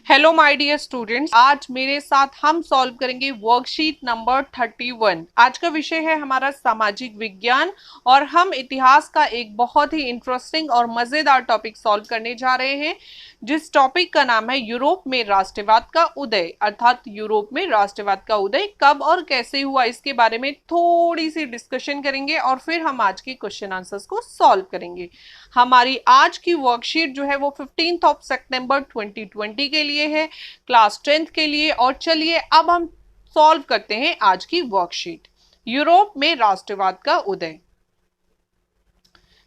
Hello my dear students, आज मेरे साथ हम सॉल्व करेंगे वर्कशीट नंबर 31। आज का विषय है हमारा सामाजिक विज्ञान और हम इतिहास का एक बहुत ही इंटरेस्टिंग और मजेदार टॉपिक सॉल्व करने जा रहे हैं, जिस टॉपिक का नाम है यूरोप में राष्ट्रवाद का उदय। अर्थात यूरोप में राष्ट्रवाद का उदय कब और कैसे हुआ, इसके बारे में थोड़ी सी डिस्कशन करेंगे और फिर हम आज के क्वेश्चन आंसर्स को सॉल्व करेंगे। हमारी आज की वर्कशीट जो है वो 15 सितंबर 2020 के लिए है, क्लास 10th के लिए। और चलिए अब हम सॉल्व करते हैं आज की वर्कशीट, यूरोप में राष्ट्रवाद का उदय।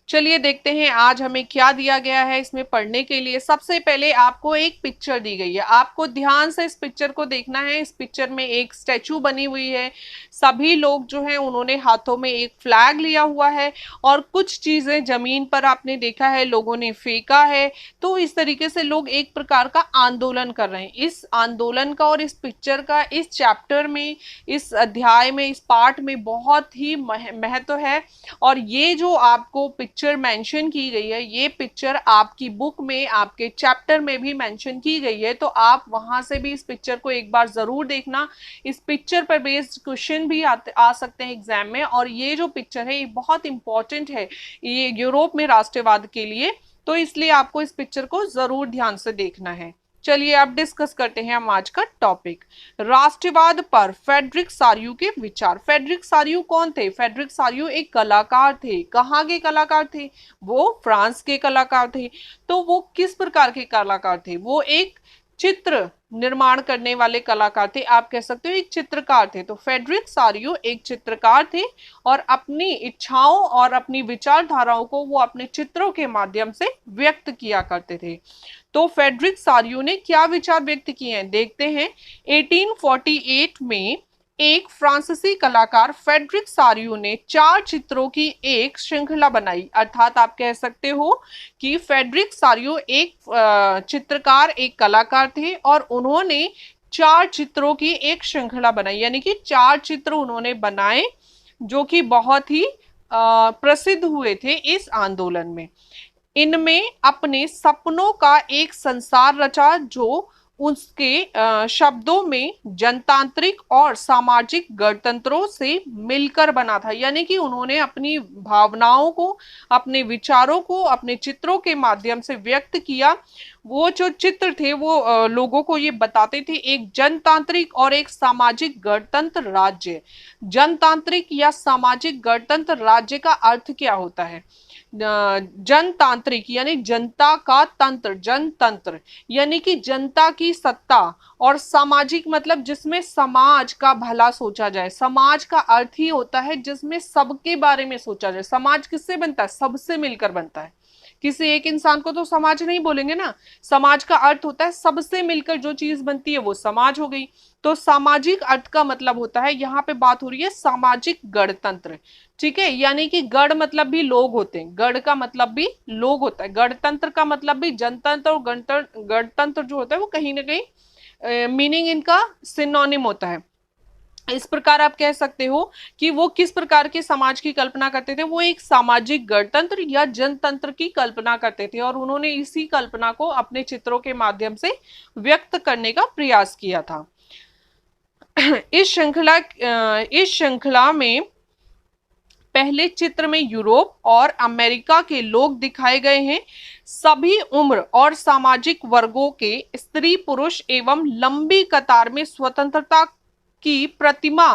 चलिए देखते हैं आज हमें क्या दिया गया है इसमें पढ़ने के लिए। सबसे पहले आपको एक पिक्चर दी गई है, आपको ध्यान से इस पिक्चर को देखना है। इस पिक्चर में एक स्टैचू बनी हुई है, सभी लोग जो हैं उन्होंने हाथों में एक फ्लैग लिया हुआ है और कुछ चीजें जमीन पर आपने देखा है लोगों ने फेंका है। तो इस तरीके से लोग एक प्रकार का आंदोलन कर रहे हैं। इस आंदोलन का और इस पिक्चर का इस चैप्टर में, इस अध्याय में, इस पार्ट में बहुत ही महत्व है। और ये जो आपको पिक्चर मेंशन की गई है, ये पिक्चर आपकी बुक में, आपके चैप्टर में भी मेंशन की गई है, तो आप वहां से भी इस पिक्चर को एक बार जरूर देखना। इस पिक्चर पर बेस्ड क्वेश्चन भी आ सकते हैं एग्जाम में। और ये जो पिक्चर है ये बहुत इंपॉर्टेंट है ये यूरोप में राष्ट्रवाद के लिए, तो इसलिए आपको इस पिक्चर को जरूर ध्यान से देखना है। चलिए अब डिस्कस करते हैं हम आज का टॉपिक, राष्ट्रवाद पर फ्रेडरिक सारियू के विचार। फ्रेडरिक सारियू कौन थे? फ्रेडरिक सारियू एक कलाकार थे। कहाँ के कलाकार थे? वो फ्रांस के कलाकार थे। तो वो किस प्रकार के कलाकार थे? वो एक चित्र निर्माण करने वाले कलाकार थे, आप कह सकते हो एक चित्रकार थे। तो फ्रेडरिक सारियू एक चित्रकार थे और अपनी इच्छाओं और अपनी विचारधाराओं को वो अपने चित्रों के माध्यम से व्यक्त किया करते थे। तो फ्रेडरिक सारियू ने क्या विचार व्यक्त किए हैं देखते हैं। 1848 में एक फ्रांसीसी कलाकार फ्रेडरिक सारियू ने 4 चित्रों की एक श्रृंखला बनाई। अर्थात आप कह सकते हो कि फ्रेडरिक सारियू एक चित्रकार, एक कलाकार थे और उन्होंने 4 चित्रों की एक श्रृंखला बनाई, यानी कि 4 चित्र उन्होंने बनाए जो कि बहुत ही प्रसिद्ध हुए थे इस आंदोलन में। इनमें अपने सपनों का एक संसार रचा जो उसके शब्दों में जनतांत्रिक और सामाजिक गणतंत्रों से मिलकर बना था। यानी कि उन्होंने अपनी भावनाओं को, अपने विचारों को अपने चित्रों के माध्यम से व्यक्त किया। वो जो चित्र थे वो लोगों को ये बताते थे एक जनतांत्रिक और एक सामाजिक गणतंत्र राज्य। जनतांत्रिक या सामाजिक गणतंत्र राज्य का अर्थ क्या होता है? जनतांत्रिक यानी जनता का तंत्र, जनतंत्र यानी कि जनता की सत्ता, और सामाजिक मतलब जिसमें समाज का भला सोचा जाए। समाज का अर्थ ही होता है जिसमें सबके बारे में सोचा जाए। समाज किससे बनता है? सबसे मिलकर बनता है। किसी एक इंसान को तो समाज नहीं बोलेंगे ना। समाज का अर्थ होता है सबसे मिलकर जो चीज बनती है वो समाज हो गई। तो सामाजिक अर्थ का मतलब होता है, यहाँ पे बात हो रही है सामाजिक गणतंत्र। ठीक है, यानी कि गण मतलब भी लोग होते हैं, गण का मतलब भी लोग होता है, गणतंत्र का मतलब भी जनतंत्र और गणतंत्र, गणतंत्र जो होता है वो कहीं ना कहीं मीनिंग इनका सिनोनिम होता है। इस प्रकार आप कह सकते हो कि वो किस प्रकार के समाज की कल्पना करते थे? वो एक सामाजिक गणतंत्र या जनतंत्र की कल्पना करते थे और उन्होंने इसी कल्पना को अपने चित्रों के माध्यम से व्यक्त करने का प्रयास किया था। इस श्रृंखला में पहले चित्र में यूरोप और अमेरिका के लोग दिखाए गए हैं। सभी उम्र और सामाजिक वर्गों के स्त्री पुरुष एवं लंबी कतार में स्वतंत्रता की प्रतिमा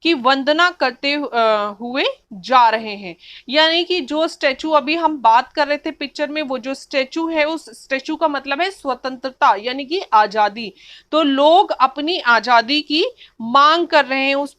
की वंदना करते हुए जा रहे हैं। यानी कि जो स्टैचू अभी हम बात कर रहे थे पिक्चर में, वो जो स्टैचू है उस स्टैचू का मतलब है स्वतंत्रता यानी कि आजादी। तो लोग अपनी आजादी की मांग कर रहे हैं उस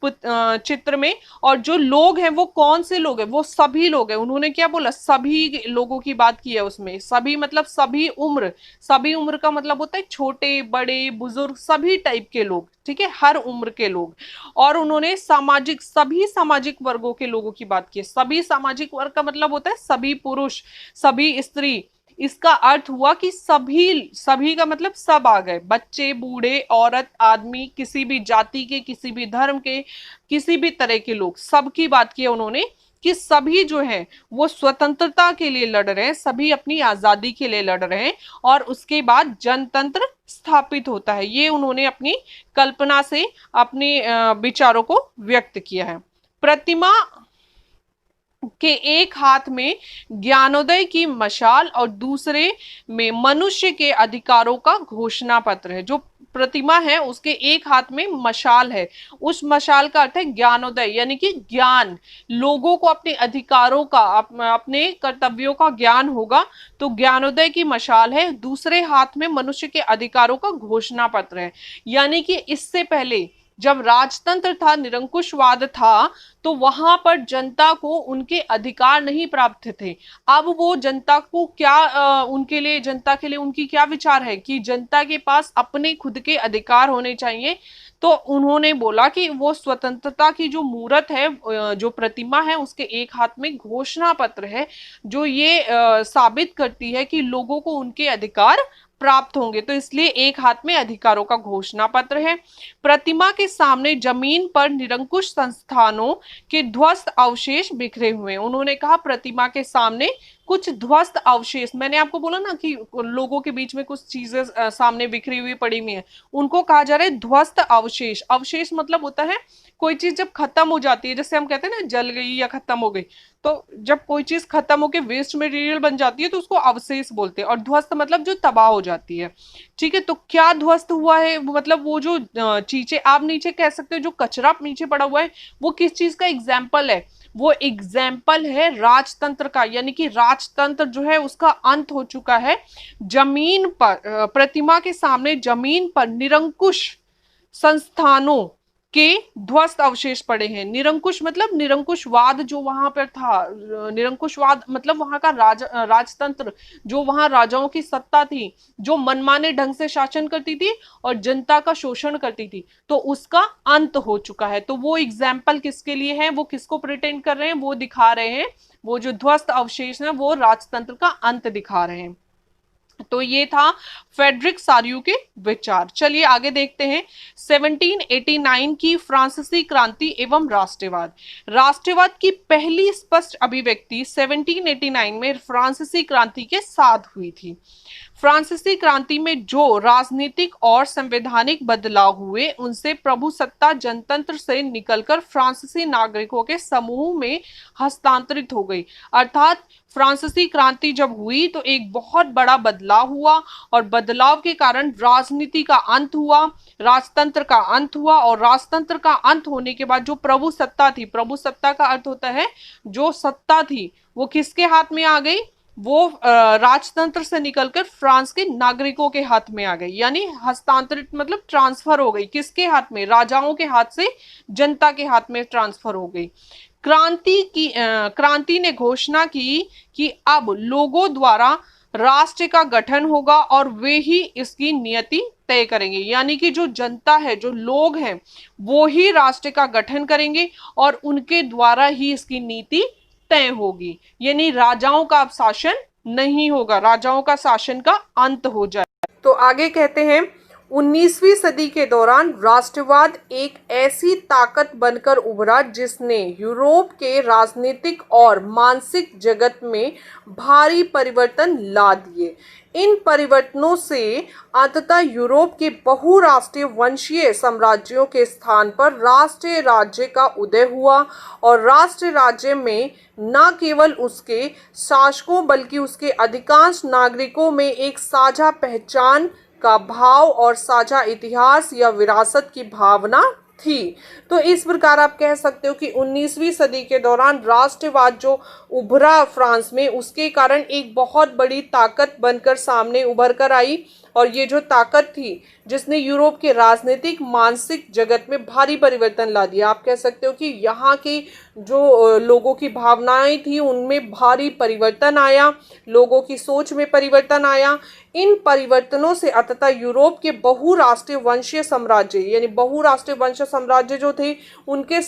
चित्र में। और जो लोग हैं वो कौन से लोग हैं? वो सभी लोग हैं। उन्होंने क्या बोला? सभी लोगों की बात की है उसमें। सभी मतलब सभी उम्र, सभी उम्र का मतलब होता है छोटे बड़े बुजुर्ग सभी टाइप के लोग, ठीक है, हर उम्र के लोग। और उन्होंने सामाजिक, सभी सामाजिक वर्गों के लोगों की बात की है। सभी सामाजिक वर्ग का मतलब होता है सभी पुरुष, सभी स्त्री। इसका अर्थ हुआ कि सभी, सभी का मतलब सब आ गए, बच्चे बूढ़े औरत आदमी, किसी भी जाति के, किसी भी धर्म के, किसी भी तरह के लोग, सबकी बात की है उन्होंने कि सभी जो है वो स्वतंत्रता के लिए लड़ रहे हैं, सभी अपनी आजादी के लिए लड़ रहे हैं और उसके बाद जनतंत्र स्थापित होता है। ये उन्होंने अपनी कल्पना से अपने विचारों को व्यक्त किया है। प्रतिमा के एक हाथ में ज्ञानोदय की मशाल और दूसरे में मनुष्य के अधिकारों का घोषणा पत्र है। जो प्रतिमा है उसके एक हाथ में मशाल है, उस मशाल का अर्थ है ज्ञानोदय, यानी कि ज्ञान, लोगों को अपने अधिकारों का, अपने कर्तव्यों का ज्ञान होगा, तो ज्ञानोदय की मशाल है। दूसरे हाथ में मनुष्य के अधिकारों का घोषणा पत्र है, यानी कि इससे पहले जब राजतंत्र था, निरंकुशवाद था, तो वहां पर जनता को उनके अधिकार नहीं प्राप्त थे। अब वो जनता को क्या उनके लिए, जनता के लिए उनकी क्या विचार है कि जनता के पास अपने खुद के अधिकार होने चाहिए। तो उन्होंने बोला कि वो स्वतंत्रता की जो मूर्त है, जो प्रतिमा है, उसके एक हाथ में घोषणा पत्र है, जो ये साबित करती है कि लोगों को उनके अधिकार प्राप्त होंगे। तो इसलिए एक हाथ में अधिकारों का घोषणा पत्र है। प्रतिमा के सामने जमीन पर निरंकुश संस्थानों के ध्वस्त अवशेष बिखरे हुए हैं। उन्होंने कहा प्रतिमा के सामने कुछ ध्वस्त अवशेष, मैंने आपको बोला ना कि लोगों के बीच में कुछ चीजें सामने बिखरी हुई पड़ी हुई है, उनको कहा जा रहा है ध्वस्त अवशेष। अवशेष मतलब होता है कोई चीज जब खत्म हो जाती है, जैसे हम कहते हैं ना जल गई या खत्म हो गई, तो जब कोई चीज खत्म होकर वेस्ट मटेरियल बन जाती है तो उसको अवशेष बोलते हैं। और ध्वस्त मतलब जो तबाह हो जाती है। ठीक है, तो क्या ध्वस्त हुआ है, मतलब वो जो चीजें आप नीचे कह सकते हो, जो कचरा नीचे पड़ा हुआ है, वो किस चीज का एग्जाम्पल है? वो एग्जाम्पल है राजतंत्र का, यानी कि राजतंत्र जो है उसका अंत हो चुका है। जमीन पर प्रतिमा के सामने जमीन पर निरंकुश संस्थानों के ध्वस्त अवशेष पड़े हैं। निरंकुश मतलब निरंकुशवाद जो वहां पर था, निरंकुशवाद मतलब वहां का राजतंत्र, जो वहां राजाओं की सत्ता थी, जो मनमाने ढंग से शासन करती थी और जनता का शोषण करती थी, तो उसका अंत हो चुका है। तो वो एग्जाम्पल किसके लिए है, वो किसको प्रिटेंड कर रहे हैं, वो दिखा रहे हैं, वो जो ध्वस्त अवशेष है वो राजतंत्र का अंत दिखा रहे हैं। तो ये था फेडरिक सारियू के विचार। चलिए आगे देखते हैं 1789 की फ्रांसीसी क्रांति एवं राष्ट्रवाद। राष्ट्रवाद की पहली स्पष्ट अभिव्यक्ति 1789 में फ्रांसीसी क्रांति के साथ हुई थी। फ्रांसीसी क्रांति में जो राजनीतिक और संवैधानिक बदलाव हुए उनसे प्रभुसत्ता जनतंत्र से निकलकर फ्रांसीसी नागरिकों के समूह में हस्तांतरित हो गई। अर्थात फ्रांसीसी क्रांति जब हुई तो एक बहुत बड़ा बदलाव हुआ और बदलाव के कारण राजनीति का अंत हुआ, राजतंत्र का अंत हुआ, और राजतंत्र का अंत होने के बाद जो प्रभुसत्ता थी, प्रभुसत्ता का अर्थ होता है जो सत्ता थी, वो किसके हाथ में आ गई? वो राजतंत्र से निकलकर फ्रांस के नागरिकों के हाथ में आ गई, यानी हस्तांतरित मतलब ट्रांसफर हो गई। किसके हाथ में? राजाओं के हाथ से जनता के हाथ में ट्रांसफर हो गई। क्रांति ने घोषणा की कि अब लोगों द्वारा राष्ट्र का गठन होगा और वे ही इसकी नियति तय करेंगे, यानी कि जो जनता है, जो लोग हैं, वो ही राष्ट्र का गठन करेंगे और उनके द्वारा ही इसकी नीति तय होगी, यानी राजाओं का अब शासन नहीं होगा, राजाओं का शासन का अंत हो जाए। तो आगे कहते हैं 19वीं सदी के दौरान राष्ट्रवाद एक ऐसी ताकत बनकर उभरा जिसने यूरोप के राजनीतिक और मानसिक जगत में भारी परिवर्तन ला दिए। इन परिवर्तनों से अंततः यूरोप के बहुराष्ट्रीय वंशीय साम्राज्यों के स्थान पर राष्ट्रीय राज्य का उदय हुआ और राष्ट्रीय राज्य में न केवल उसके शासकों बल्कि उसके अधिकांश नागरिकों में एक साझा पहचान का भाव और साझा इतिहास या विरासत की भावना थी। तो इस प्रकार आप कह सकते हो कि 19वीं सदी के दौरान राष्ट्रवाद जो उभरा फ्रांस में, उसके कारण एक बहुत बड़ी ताकत बनकर सामने उभर कर आई, और ये जो ताकत थी जिसने यूरोप के राजनीतिक मानसिक जगत में भारी परिवर्तन ला दिया। आप कह सकते हो कि यहाँ की जो लोगों की भावनाएं थी उनमें भारी परिवर्तन आया, लोगों की सोच में परिवर्तन आया। इन परिवर्तनों से अंततः यूरोप के बहुराष्ट्रीय वंशीय साम्राज्य यानी बहुराष्ट्रीय वंश साम्राज्य जो थे उनके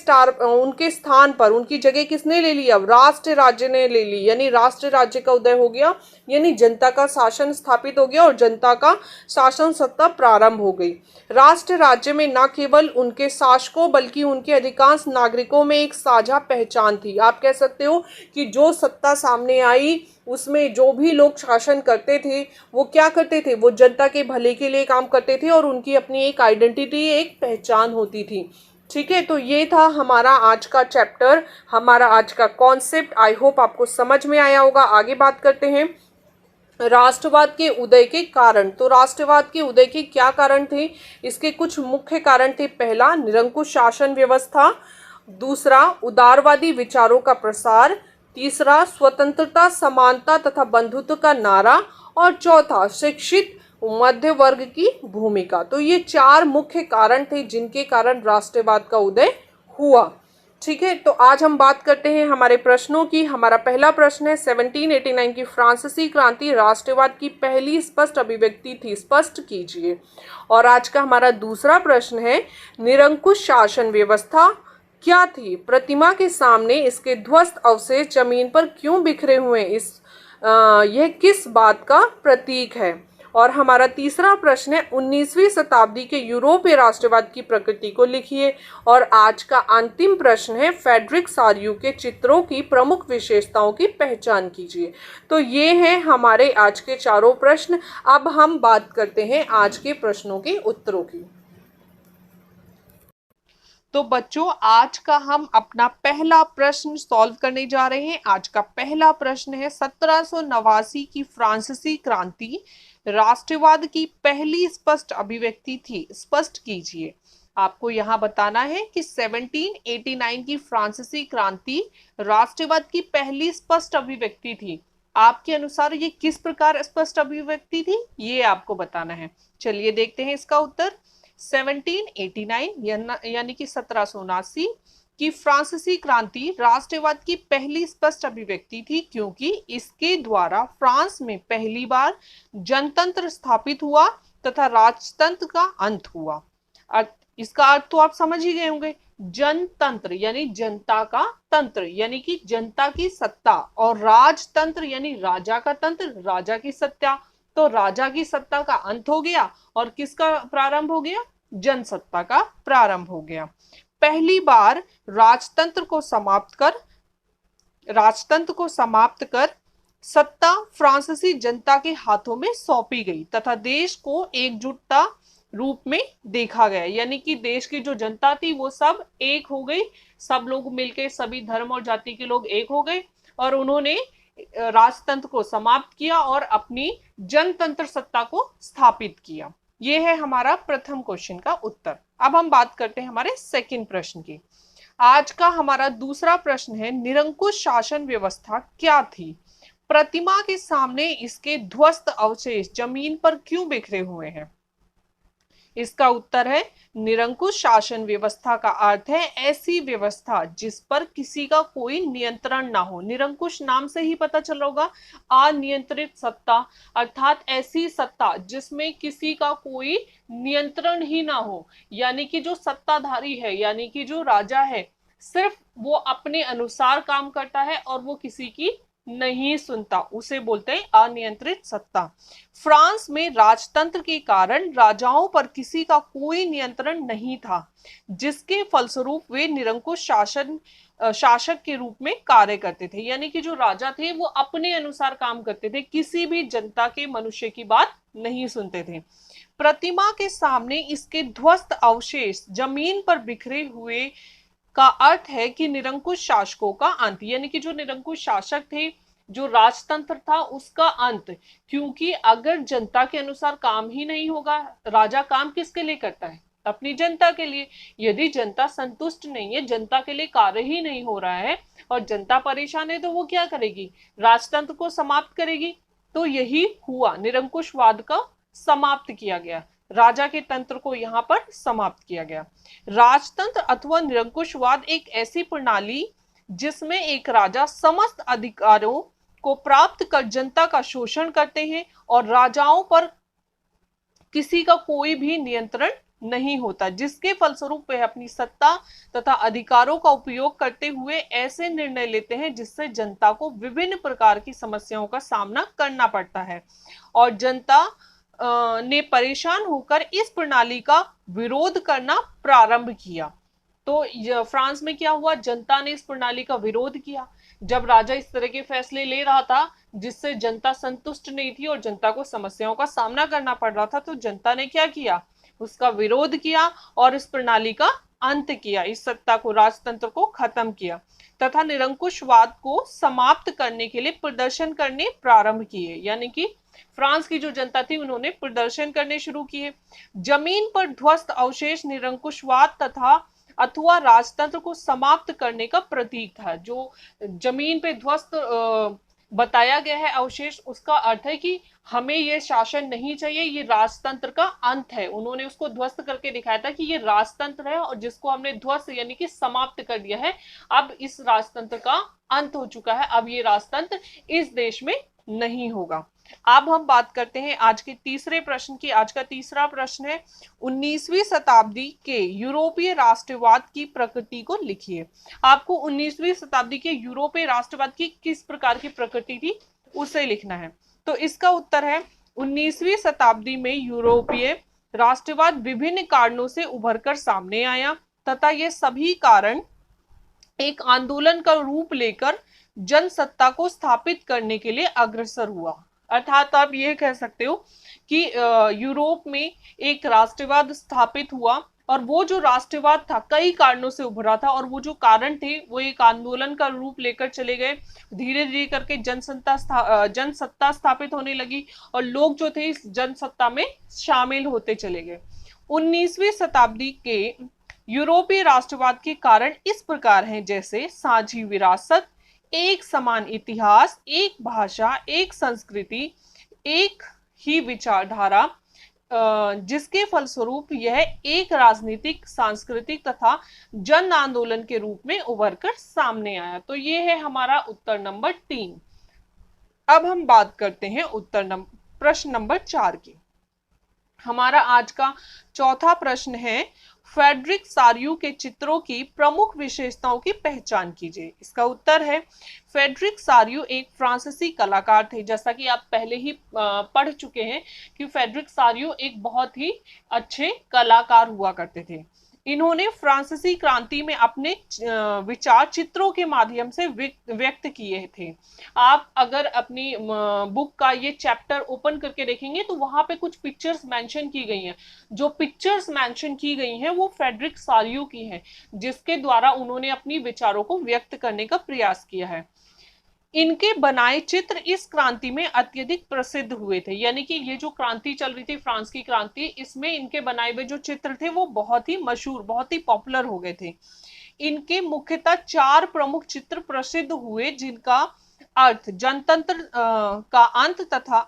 स्थान पर उनकी जगह किसने ले ली, अब राष्ट्र राज्य ने ले ली, यानी राष्ट्र राज्य का उदय हो गया, यानी जनता का शासन स्थापित हो गया और जनता का शासन सत्ता प्रारंभ हो गई। राष्ट्र राज्य में न केवल उनके शासकों बल्कि उनके अधिकांश नागरिकों में एक साझा पहचान थी। आप कह सकते हो कि जो सत्ता सामने आई उसमें जो भी लोग शासन करते थे वो क्या करते थे, वो जनता के भले के लिए काम करते थे और उनकी अपनी एक आइडेंटिटी, एक पहचान होती थी। ठीक है, तो ये था हमारा आज का चैप्टर, हमारा आज का कॉन्सेप्ट। आई होप आपको समझ में आया होगा। आगे बात करते हैं राष्ट्रवाद के उदय के कारण। तो राष्ट्रवाद के उदय के क्या कारण थे, इसके कुछ मुख्य कारण थे। पहला, निरंकुश शासन व्यवस्था। दूसरा, उदारवादी विचारों का प्रसार। तीसरा, स्वतंत्रता, समानता तथा बंधुत्व का नारा। और चौथा, शिक्षित मध्य वर्ग की भूमिका। तो ये चार मुख्य कारण थे जिनके कारण राष्ट्रवाद का उदय हुआ। ठीक है, तो आज हम बात करते हैं हमारे प्रश्नों की। हमारा पहला प्रश्न है 1789 की फ्रांसीसी क्रांति राष्ट्रवाद की पहली स्पष्ट अभिव्यक्ति थी, स्पष्ट कीजिए। और आज का हमारा दूसरा प्रश्न है निरंकुश शासन व्यवस्था क्या थी, प्रतिमा के सामने इसके ध्वस्त अवशेष जमीन पर क्यों बिखरे हुए, यह किस बात का प्रतीक है। और हमारा तीसरा प्रश्न है 19वीं शताब्दी के यूरोपीय राष्ट्रवाद की प्रकृति को लिखिए। और आज का अंतिम प्रश्न है फ्रेडरिक सारियू के चित्रों की प्रमुख विशेषताओं की पहचान कीजिए। तो ये हैं हमारे आज के चारों प्रश्न। अब हम बात करते हैं आज के प्रश्नों के उत्तरों की। तो बच्चों, आज का हम अपना पहला प्रश्न सॉल्व करने जा रहे हैं। आज का पहला प्रश्न है 1789 की फ्रांसीसी क्रांति राष्ट्रवाद की पहली स्पष्ट अभिव्यक्ति थी, स्पष्ट कीजिए। आपको यहाँ बताना है कि 1789 की फ्रांसीसी क्रांति राष्ट्रवाद की पहली स्पष्ट अभिव्यक्ति थी। आपके अनुसार ये किस प्रकार स्पष्ट अभिव्यक्ति थी, ये आपको बताना है। चलिए देखते हैं इसका उत्तर। 1789 यानी कि 1789 की फ्रांसीसी क्रांति राष्ट्रवाद की पहली स्पष्ट अभिव्यक्ति थी, क्योंकि इसके द्वारा फ्रांस में पहली बार जनतंत्र स्थापित हुआ तथा राजतंत्र का अंत हुआ। इसका अर्थ तो आप समझ ही गए होंगे। जनतंत्र यानी जनता का तंत्र, यानी कि जनता की सत्ता, और राजतंत्र यानी राजा का तंत्र, राजा की सत्ता। तो राजा की सत्ता का अंत हो गया और किसका प्रारंभ हो गया, जनसत्ता का प्रारंभ हो गया। पहली बार राजतंत्र को समाप्त कर सत्ता फ्रांसीसी जनता के हाथों में सौंपी गई तथा देश को एकजुटता रूप में देखा गया, यानी कि देश की जो जनता थी वो सब एक हो गई, सब लोग मिलकर, सभी धर्म और जाति के लोग एक हो गए और उन्होंने राजतंत्र को समाप्त किया और अपनी जनतंत्र सत्ता को स्थापित किया। ये है हमारा प्रथम क्वेश्चन का उत्तर। अब हम बात करते हैं हमारे सेकंड प्रश्न की। आज का हमारा दूसरा प्रश्न है निरंकुश शासन व्यवस्था क्या थी, प्रतिमा के सामने इसके ध्वस्त अवशेष जमीन पर क्यों बिखरे हुए हैं। इसका उत्तर है निरंकुश शासन व्यवस्था का अर्थ है ऐसी व्यवस्था जिस पर किसी का कोई नियंत्रण ना हो। निरंकुश नाम से ही पता चल रहा होगा, अनियंत्रित सत्ता, अर्थात ऐसी सत्ता जिसमें किसी का कोई नियंत्रण ही ना हो, यानी कि जो सत्ताधारी है, यानी कि जो राजा है, सिर्फ वो अपने अनुसार काम करता है और वो किसी की नहीं सुनता, उसे बोलते हैं अनियंत्रित सत्ता। फ्रांस में राजतंत्र के कारण राजाओं पर किसी का कोई नियंत्रण नहीं था, जिसके फलस्वरूप वे निरंकुश शासक के रूप में कार्य करते थे, यानी कि जो राजा थे वो अपने अनुसार काम करते थे, किसी भी जनता के, मनुष्य की बात नहीं सुनते थे। प्रतिमा के सामने इसके ध्वस्त अवशेष जमीन पर बिखरे हुए का अर्थ है कि निरंकुश शासकों का अंत, यानी कि जो निरंकुश शासक थे, जो राजतंत्र था, उसका अंत। क्योंकि अगर जनता के अनुसार काम ही नहीं होगा, राजा काम किसके लिए करता है, अपनी जनता के लिए। यदि जनता संतुष्ट नहीं है, जनता के लिए कार्य ही नहीं हो रहा है और जनता परेशान है, तो वो क्या करेगी, राजतंत्र को समाप्त करेगी। तो यही हुआ, निरंकुशवाद का समाप्त किया गया, राजा के तंत्र को यहाँ पर समाप्त किया गया। राजतंत्र अथवा निरंकुशवाद एक ऐसी प्रणाली जिसमें एक राजा समस्त अधिकारों को प्राप्त कर जनता का शोषण करते हैं और राजाओं पर किसी का कोई भी नियंत्रण नहीं होता, जिसके फलस्वरूप वे अपनी सत्ता तथा अधिकारों का उपयोग करते हुए ऐसे निर्णय लेते हैं जिससे जनता को विभिन्न प्रकार की समस्याओं का सामना करना पड़ता है और जनता ने परेशान होकर इस प्रणाली का विरोध करना प्रारंभ किया। तो फ्रांस में क्या हुआ, जनता ने इस प्रणाली का विरोध किया। जब राजा इस तरह के फैसले ले रहा था जिससे जनता संतुष्ट नहीं थी और जनता को समस्याओं का सामना करना पड़ रहा था, तो जनता ने क्या किया, उसका विरोध किया और इस प्रणाली का अंत किया, इस सत्ता को, राजतंत्र को खत्म किया तथा निरंकुशवाद को समाप्त करने के लिए प्रदर्शन करने प्रारंभ किए। यानी कि फ्रांस की जो जनता थी उन्होंने प्रदर्शन करने शुरू किए। जमीन पर ध्वस्त अवशेष निरंकुशवाद तथा अथवा राजतंत्र को समाप्त करने का प्रतीक था। जो जमीन पे ध्वस्त बताया गया है अवशेष, उसका अर्थ है कि हमें ये शासन नहीं चाहिए, ये राजतंत्र का अंत है। उन्होंने उसको ध्वस्त करके दिखाया था कि ये राजतंत्र है और जिसको हमने ध्वस्त यानी कि समाप्त कर दिया है, अब इस राजतंत्र का अंत हो चुका है, अब ये राजतंत्र इस देश में नहीं होगा। अब हम बात करते हैं आज के तीसरे प्रश्न की। आज का तीसरा प्रश्न है 19वीं शताब्दी के यूरोपीय राष्ट्रवाद की प्रकृति को लिखिए। आपको 19वीं शताब्दी के यूरोपीय राष्ट्रवाद की किस प्रकार की प्रकृति थी उसे लिखना है। तो इसका उत्तर है 19वीं शताब्दी में यूरोपीय राष्ट्रवाद विभिन्न कारणों से उभरकर सामने आया तथा ये सभी कारण एक आंदोलन का रूप लेकर जनसत्ता को स्थापित करने के लिए अग्रसर हुआ। अर्थात आप ये कह सकते हो कि यूरोप में एक राष्ट्रवाद स्थापित हुआ और वो जो राष्ट्रवाद था कई कारणों से उभरा था और वो जो कारण थे वो एक आंदोलन का रूप लेकर चले गए। धीरे धीरे करके जनसत्ता स्थापित होने लगी और लोग जो थे इस जनसत्ता में शामिल होते चले गए। 19वीं शताब्दी के यूरोपीय राष्ट्रवाद के कारण इस प्रकार हैं, जैसे साझी विरासत, एक समान इतिहास, एक भाषा, एक संस्कृति, एक ही विचारधारा, जिसके फलस्वरूप यह एक राजनीतिक, सांस्कृतिक तथा जन आंदोलन के रूप में उभरकर सामने आया। तो ये है हमारा उत्तर नंबर 3। अब हम बात करते हैं प्रश्न नंबर 4 की। हमारा आज का चौथा प्रश्न है फ्रेडरिक सारियू के चित्रों की प्रमुख विशेषताओं की पहचान कीजिए। इसका उत्तर है फ्रेडरिक सारियू एक फ्रांसीसी कलाकार थे। जैसा कि आप पहले ही पढ़ चुके हैं कि फ्रेडरिक सारियू एक बहुत ही अच्छे कलाकार हुआ करते थे। इन्होंने फ्रांसीसी क्रांति में अपने विचार चित्रों के माध्यम से व्यक्त किए थे। आप अगर अपनी बुक का ये चैप्टर ओपन करके देखेंगे तो वहां पे कुछ पिक्चर्स मेंशन की गई हैं। जो पिक्चर्स मेंशन की गई हैं वो फ्रेडरिक सारियू की हैं, जिसके द्वारा उन्होंने अपनी विचारों को व्यक्त करने का प्रयास किया है। इनके बनाए चित्र इस क्रांति में अत्यधिक प्रसिद्ध हुए थे। यानी कि ये जो क्रांति चल रही थी, फ्रांस की क्रांति, इसमें इनके बनाए हुए जो चित्र थे वो बहुत ही मशहूर, बहुत ही पॉपुलर हो गए थे। इनके मुख्यतः 4 प्रमुख चित्र प्रसिद्ध हुए, जिनका अर्थ जनतंत्र का अंत तथा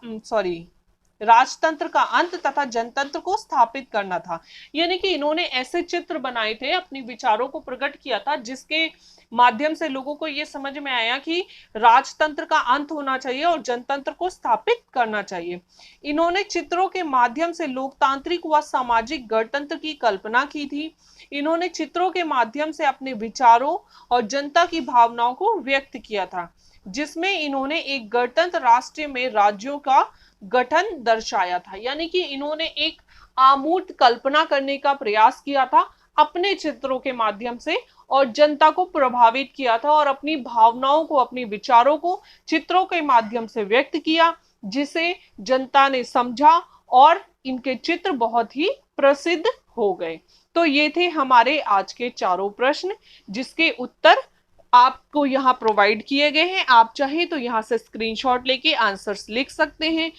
राजतंत्र का अंत तथा जनतंत्र को स्थापित करना था। यानी कि इन्होंने ऐसे चित्र बनाए थे, अपनी विचारों को प्रकट किया था, जिसके माध्यम से लोगों को यह समझ में आया कि राजतंत्र का अंत होना चाहिए और जनतंत्र को स्थापित करना चाहिए। इन्होंने चित्रों के माध्यम से लोकतांत्रिक व सामाजिक गणतंत्र की कल्पना की थी। इन्होंने चित्रों के माध्यम से अपने विचारों और जनता की भावनाओं को व्यक्त किया था, जिसमें इन्होंने एक गणतंत्र राष्ट्र में राज्यों का गठन दर्शाया था। यानी कि इन्होंने एक आमूर्त कल्पना करने का प्रयास किया था अपने चित्रों के माध्यम से और जनता को प्रभावित किया था और अपनी भावनाओं को, अपने विचारों को चित्रों के माध्यम से व्यक्त किया, जिसे जनता ने समझा और इनके चित्र बहुत ही प्रसिद्ध हो गए। तो ये थे हमारे आज के चारों प्रश्न, जिसके उत्तर आपको यहाँ प्रोवाइड किए गए हैं। आप चाहे तो यहाँ से स्क्रीनशॉट लेके आंसर्स लिख सकते हैं